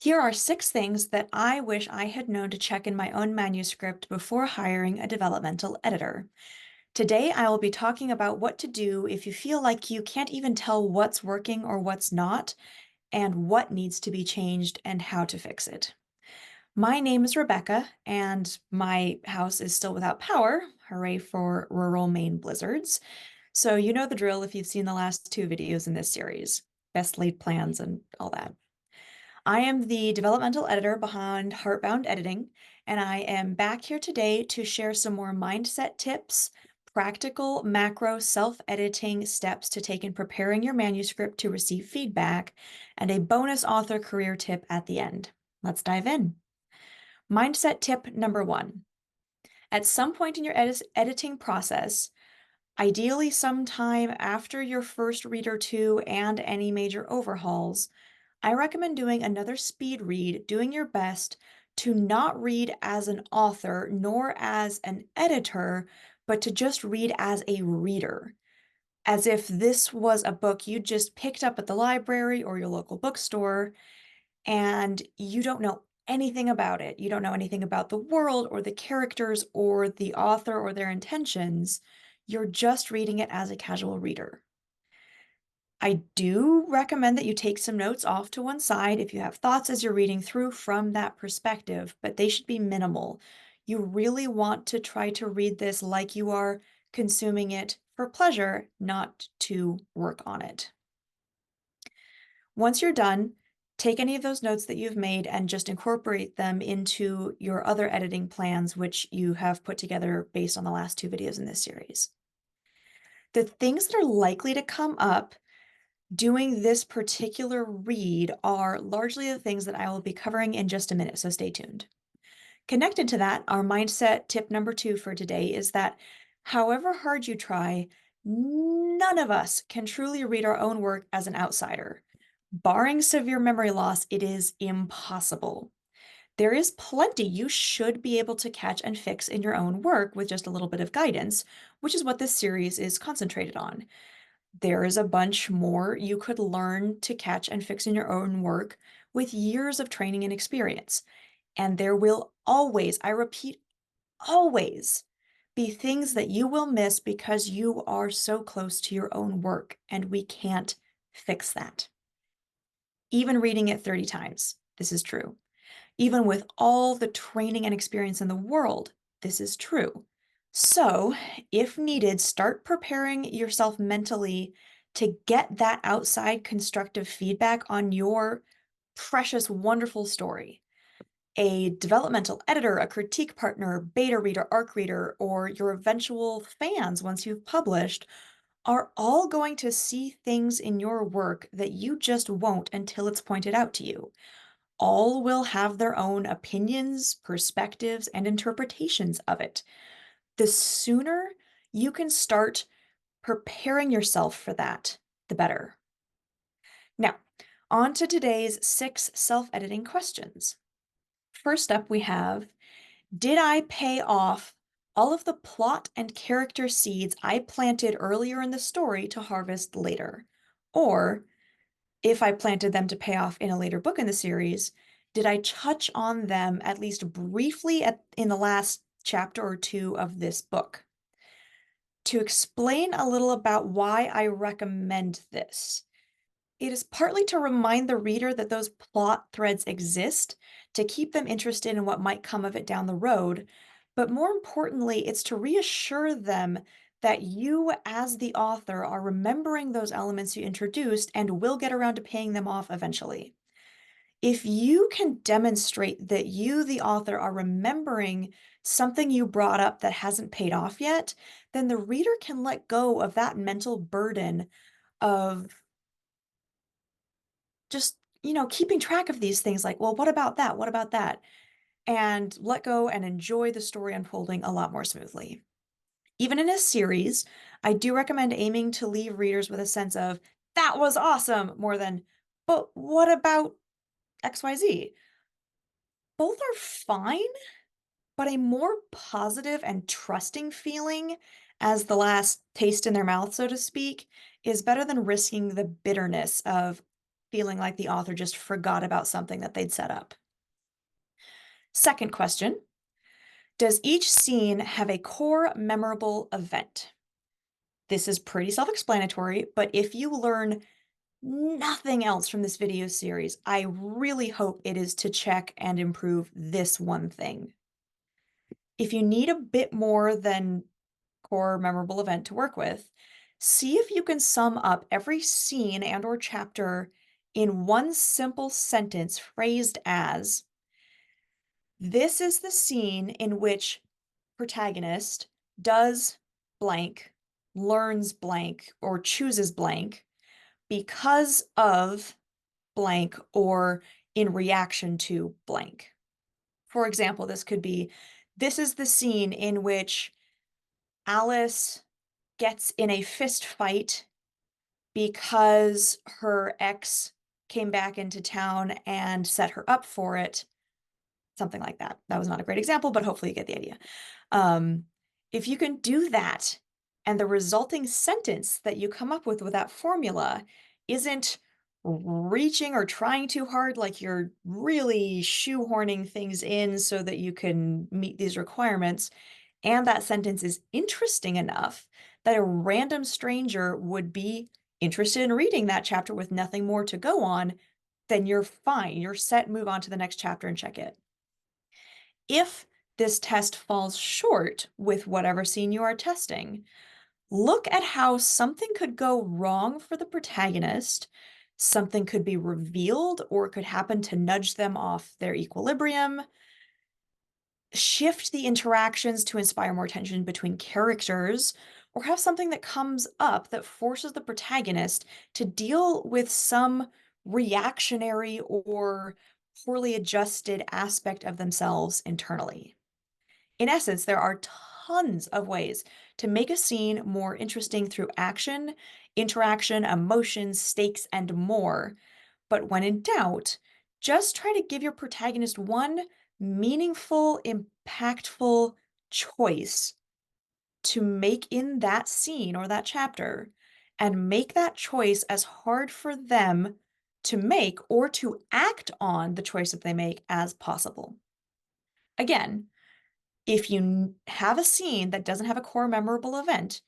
Here are 6 things that I wish I had known to check in my own manuscript before hiring a developmental editor. Today, I will be talking about what to do if you feel like you can't even tell what's working or what's not, and what needs to be changed and how to fix it. My name is Rebecca, and my house is still without power. Hooray for rural Maine blizzards. So you know the drill if you've seen the last 2 videos in this series. Best laid plans and all that. I am the developmental editor behind Heartbound Editing, and I am back here today to share some more mindset tips, practical macro self-editing steps to take in preparing your manuscript to receive feedback, and a bonus author career tip at the end. Let's dive in. Mindset tip number 1. At some point in your editing process, ideally sometime after your first read or two and any major overhauls, I recommend doing another speed read, doing your best to not read as an author nor as an editor, but to just read as a reader, as if this was a book you just picked up at the library or your local bookstore and you don't know anything about it. You don't know anything about the world or the characters or the author or their intentions. You're just reading it as a casual reader. I do recommend that you take some notes off to one side if you have thoughts as you're reading through from that perspective, but they should be minimal. You really want to try to read this like you are consuming it for pleasure, not to work on it. Once you're done, take any of those notes that you've made and just incorporate them into your other editing plans, which you have put together based on the last 2 videos in this series. The things that are likely to come up doing this particular read are largely the things that I will be covering in just a minute, so stay tuned. Connected to that, our mindset tip number 2 for today is that however hard you try, none of us can truly read our own work as an outsider. Barring severe memory loss, it is impossible. There is plenty you should be able to catch and fix in your own work with just a little bit of guidance, which is what this series is concentrated on. There is a bunch more you could learn to catch and fix in your own work with years of training and experience. And there will always, I repeat, always be things that you will miss because you are so close to your own work, and we can't fix that. Even reading it 30 times, this is true. Even with all the training and experience in the world, this is true. So, if needed, start preparing yourself mentally to get that outside constructive feedback on your precious, wonderful story. A developmental editor, a critique partner, beta reader, ARC reader, or your eventual fans once you've published are all going to see things in your work that you just won't until it's pointed out to you. All will have their own opinions, perspectives, and interpretations of it. The sooner you can start preparing yourself for that, the better. Now, on to today's 6 self-editing questions. First up, we have, did I pay off all of the plot and character seeds I planted earlier in the story to harvest later? Or, if I planted them to pay off in a later book in the series, did I touch on them at least briefly in the last chapter or 2 of this book? To explain a little about why I recommend this, it is partly to remind the reader that those plot threads exist, to keep them interested in what might come of it down the road, but more importantly, it's to reassure them that you, as the author, are remembering those elements you introduced and will get around to paying them off eventually. If you can demonstrate that you, the author, are remembering something you brought up that hasn't paid off yet, then the reader can let go of that mental burden of just, keeping track of these things like, well, what about that? What about that? And let go and enjoy the story unfolding a lot more smoothly. Even in a series, I do recommend aiming to leave readers with a sense of, that was awesome, more than, but what about XYZ? Both are fine, but a more positive and trusting feeling as the last taste in their mouth, so to speak, is better than risking the bitterness of feeling like the author just forgot about something that they'd set up. Second question, does each scene have a core memorable event? This is pretty self-explanatory, but if you learn nothing else from this video series, I really hope it is to check and improve this one thing. If you need a bit more than core memorable event to work with, see if you can sum up every scene and or chapter in one simple sentence phrased as, this is the scene in which protagonist does blank, learns blank, or chooses blank because of blank or in reaction to blank. For example, this could be, this is the scene in which Alice gets in a fist fight because her ex came back into town and set her up for it. Something like that. That was not a great example, but hopefully you get the idea. If you can do that, and the resulting sentence that you come up with that formula isn't reaching or trying too hard, like you're really shoehorning things in so that you can meet these requirements, and that sentence is interesting enough that a random stranger would be interested in reading that chapter with nothing more to go on, then you're fine. You're set, move on to the next chapter and check it. If this test falls short with whatever scene you are testing, look at how something could go wrong for the protagonist, something could be revealed or could happen to nudge them off their equilibrium, shift the interactions to inspire more tension between characters, or have something that comes up that forces the protagonist to deal with some reactionary or poorly adjusted aspect of themselves internally. In essence, there are tons of ways to make a scene more interesting through action, interaction, emotions, stakes, and more. But when in doubt, just try to give your protagonist one meaningful, impactful choice to make in that scene or that chapter, and make that choice as hard for them to make or to act on the choice that they make as possible. Again, if you have a scene that doesn't have a core memorable event,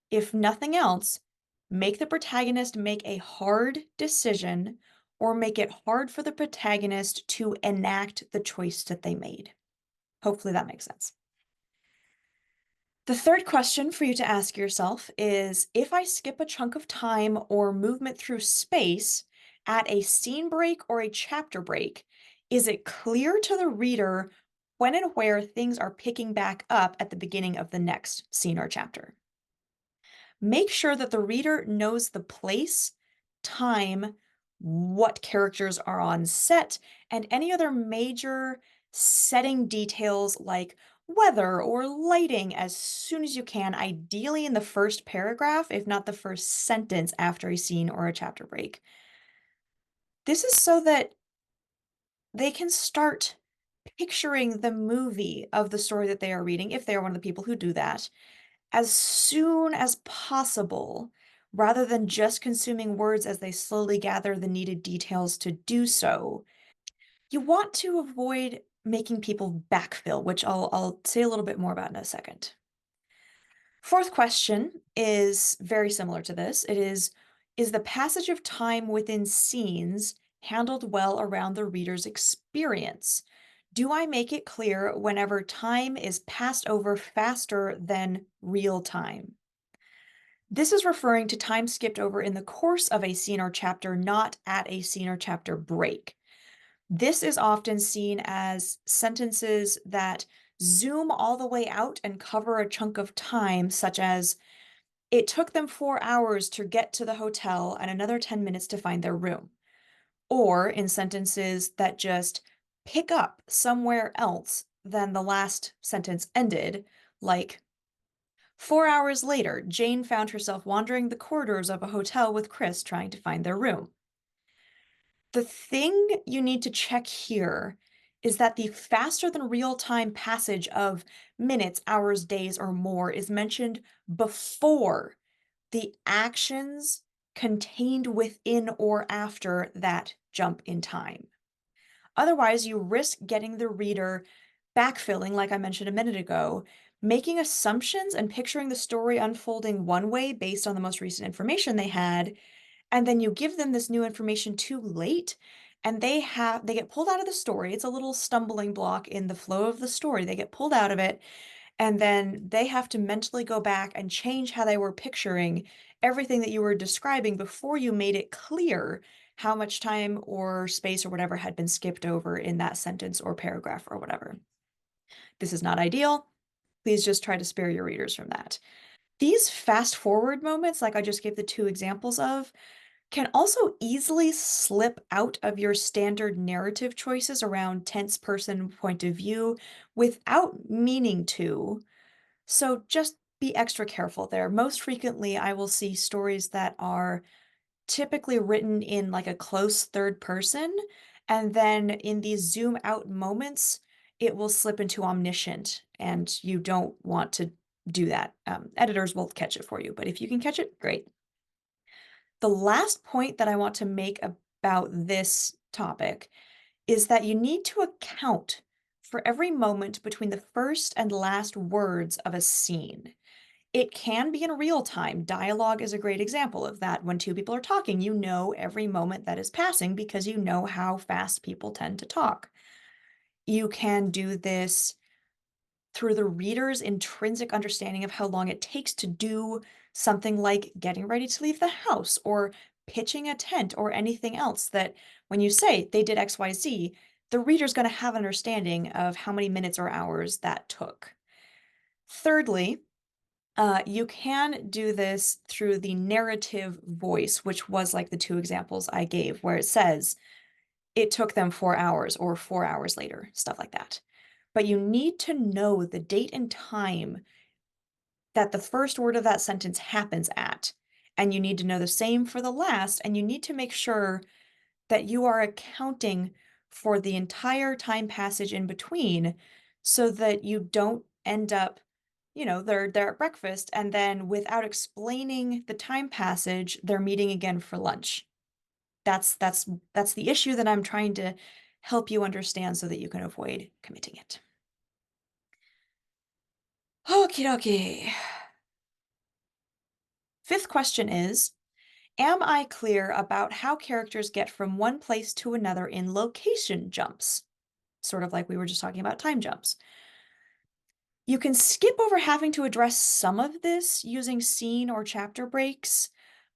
if nothing else, make the protagonist make a hard decision or make it hard for the protagonist to enact the choice that they made. Hopefully that makes sense. The third question for you to ask yourself is, if I skip a chunk of time or movement through space at a scene break or a chapter break, is it clear to the reader when and where things are picking back up at the beginning of the next scene or chapter? Make sure that the reader knows the place, time, what characters are on set, and any other major setting details like weather or lighting as soon as you can, ideally in the first paragraph, if not the first sentence after a scene or a chapter break. This is so that they can start picturing the movie of the story that they are reading, if they are one of the people who do that, as soon as possible, rather than just consuming words as they slowly gather the needed details to do so. You want to avoid making people backfill, which I'll say a little bit more about in a second. Fourth question is very similar to this. It is the passage of time within scenes handled well around the reader's experience? Do I make it clear whenever time is passed over faster than real time? This is referring to time skipped over in the course of a scene or chapter, not at a scene or chapter break. This is often seen as sentences that zoom all the way out and cover a chunk of time, such as, it took them 4 hours to get to the hotel and another 10 minutes to find their room. Or in sentences that just pick up somewhere else than the last sentence ended, like, 4 hours later, Jane found herself wandering the corridors of a hotel with Chris trying to find their room. The thing you need to check here is that the faster than real-time passage of minutes, hours, days, or more is mentioned before the actions contained within or after that jump in time. Otherwise, you risk getting the reader backfilling, like I mentioned a minute ago, making assumptions and picturing the story unfolding one way based on the most recent information they had, and then you give them this new information too late, and they get pulled out of the story. It's a little stumbling block in the flow of the story. They get pulled out of it, and then they have to mentally go back and change how they were picturing everything that you were describing before you made it clear how much time or space or whatever had been skipped over in that sentence or paragraph or whatever. This is not ideal. Please just try to spare your readers from that. These fast forward moments, like I just gave the two examples of, can also easily slip out of your standard narrative choices around tense person point of view without meaning to. So just be extra careful there. Most frequently, I will see stories that are typically written in like a close third person, and then in these zoom out moments, it will slip into omniscient, and you don't want to do that. Editors will catch it for you, but if you can catch it, great. The last point that I want to make about this topic is that you need to account for every moment between the first and last words of a scene. It can be in real time. Dialogue is a great example of that. When two people are talking, you know every moment that is passing because you know how fast people tend to talk. You can do this through the reader's intrinsic understanding of how long it takes to do something like getting ready to leave the house or pitching a tent or anything else that when you say they did XYZ, the reader's going to have an understanding of how many minutes or hours that took. Thirdly, you can do this through the narrative voice, which was like the two examples I gave, where it says it took them 4 hours or 4 hours later, stuff like that. But you need to know the date and time that the first word of that sentence happens at. And you need to know the same for the last, and you need to make sure that you are accounting for the entire time passage in between so that you don't end up, they're at breakfast and then without explaining the time passage, they're meeting again for lunch. That's the issue that I'm trying to help you understand so that you can avoid committing it. Okie dokie. Fifth question is, am I clear about how characters get from one place to another in location jumps? Sort of like we were just talking about time jumps. You can skip over having to address some of this using scene or chapter breaks,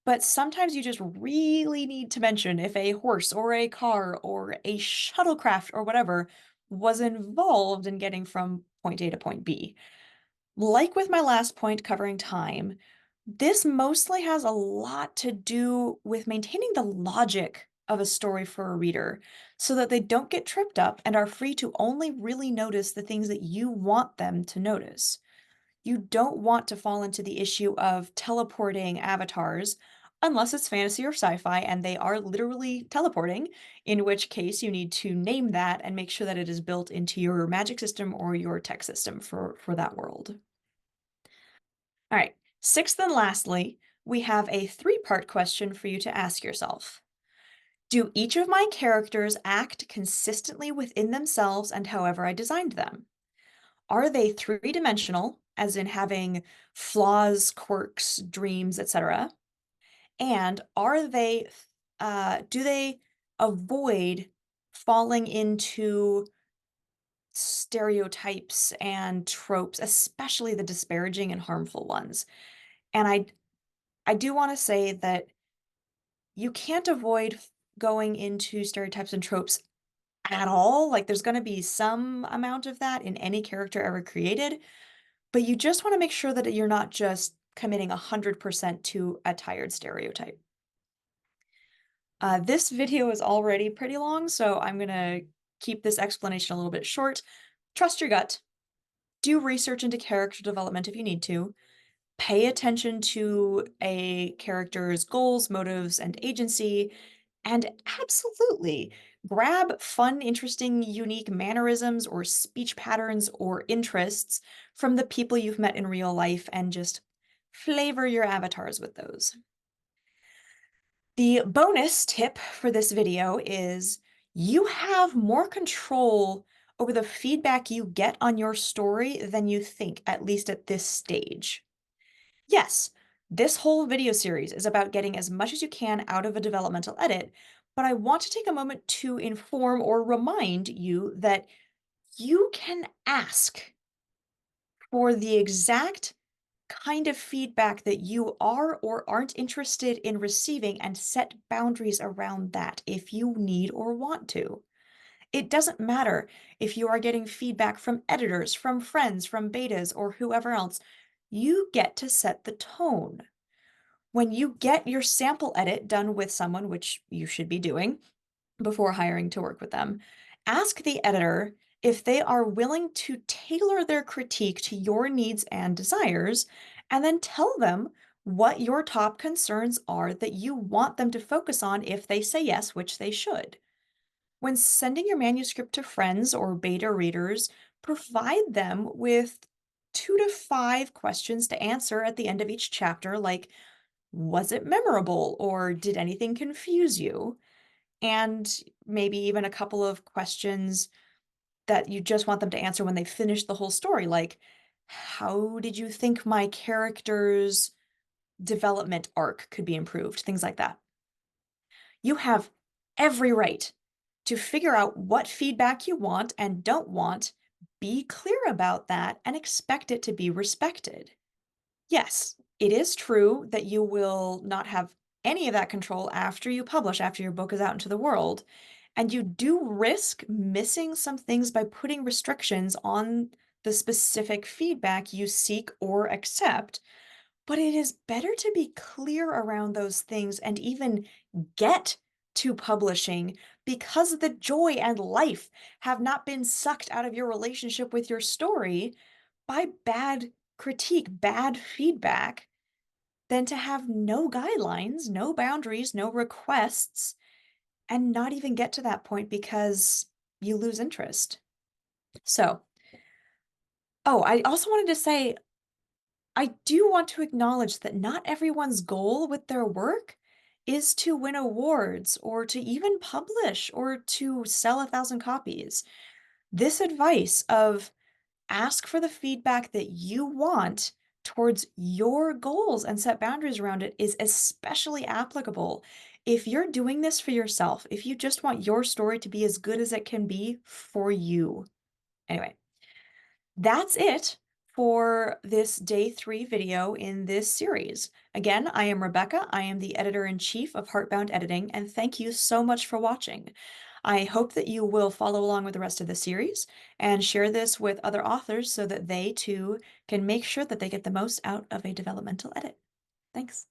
but sometimes you just really need to mention if a horse or a car or a shuttlecraft or whatever was involved in getting from point A to point B. Like with my last point covering time, this mostly has a lot to do with maintaining the logic of a story for a reader so that they don't get tripped up and are free to only really notice the things that you want them to notice. You don't want to fall into the issue of teleporting avatars unless it's fantasy or sci-fi and they are literally teleporting, in which case you need to name that and make sure that it is built into your magic system or your tech system for that world. All right, sixth and lastly, we have a three-part question for you to ask yourself. Do each of my characters act consistently within themselves and however I designed them? Are they three-dimensional, as in having flaws, quirks, dreams, etc.? And do they avoid falling into stereotypes and tropes, especially the disparaging and harmful ones? And I do want to say that you can't avoid going into stereotypes and tropes at all. Like, there's going to be some amount of that in any character ever created, but you just want to make sure that you're not just committing 100% to a tired stereotype. This video is already pretty long, so I'm going to keep this explanation a little bit short. Trust your gut. Do research into character development if you need to. Pay attention to a character's goals, motives, and agency, and absolutely grab fun, interesting, unique mannerisms or speech patterns or interests from the people you've met in real life and just flavor your avatars with those. The bonus tip for this video is you have more control over the feedback you get on your story than you think, at least at this stage. Yes, this whole video series is about getting as much as you can out of a developmental edit, but I want to take a moment to inform or remind you that you can ask for the exact kind of feedback that you are or aren't interested in receiving and set boundaries around that if you need or want to. It doesn't matter if you are getting feedback from editors, from friends, from betas, or whoever else. You get to set the tone. When you get your sample edit done with someone, which you should be doing before hiring to work with them, ask the editor if they are willing to tailor their critique to your needs and desires, and then tell them what your top concerns are that you want them to focus on if they say yes, which they should. When sending your manuscript to friends or beta readers, provide them with 2 to 5 questions to answer at the end of each chapter, like, was it memorable or did anything confuse you? And maybe even a couple of questions that you just want them to answer when they finish the whole story, like, how did you think my character's development arc could be improved? Things like that. You have every right to figure out what feedback you want and don't want, be clear about that, and expect it to be respected. Yes, it is true that you will not have any of that control after you publish, after your book is out into the world. And you do risk missing some things by putting restrictions on the specific feedback you seek or accept. But it is better to be clear around those things and even get to publishing because the joy and life have not been sucked out of your relationship with your story by bad critique, bad feedback, than to have no guidelines, no boundaries, no requests, and not even get to that point because you lose interest. So, oh, I also wanted to say, I do want to acknowledge that not everyone's goal with their work is to win awards or to even publish or to sell 1,000 copies. This advice of ask for the feedback that you want towards your goals and set boundaries around it is especially applicable if you're doing this for yourself, if you just want your story to be as good as it can be for you. Anyway, that's it for this day 3 video in this series. Again, I am Rebecca. I am the editor-in-chief of Heartbound Editing, and thank you so much for watching. I hope that you will follow along with the rest of the series and share this with other authors so that they too can make sure that they get the most out of a developmental edit. Thanks.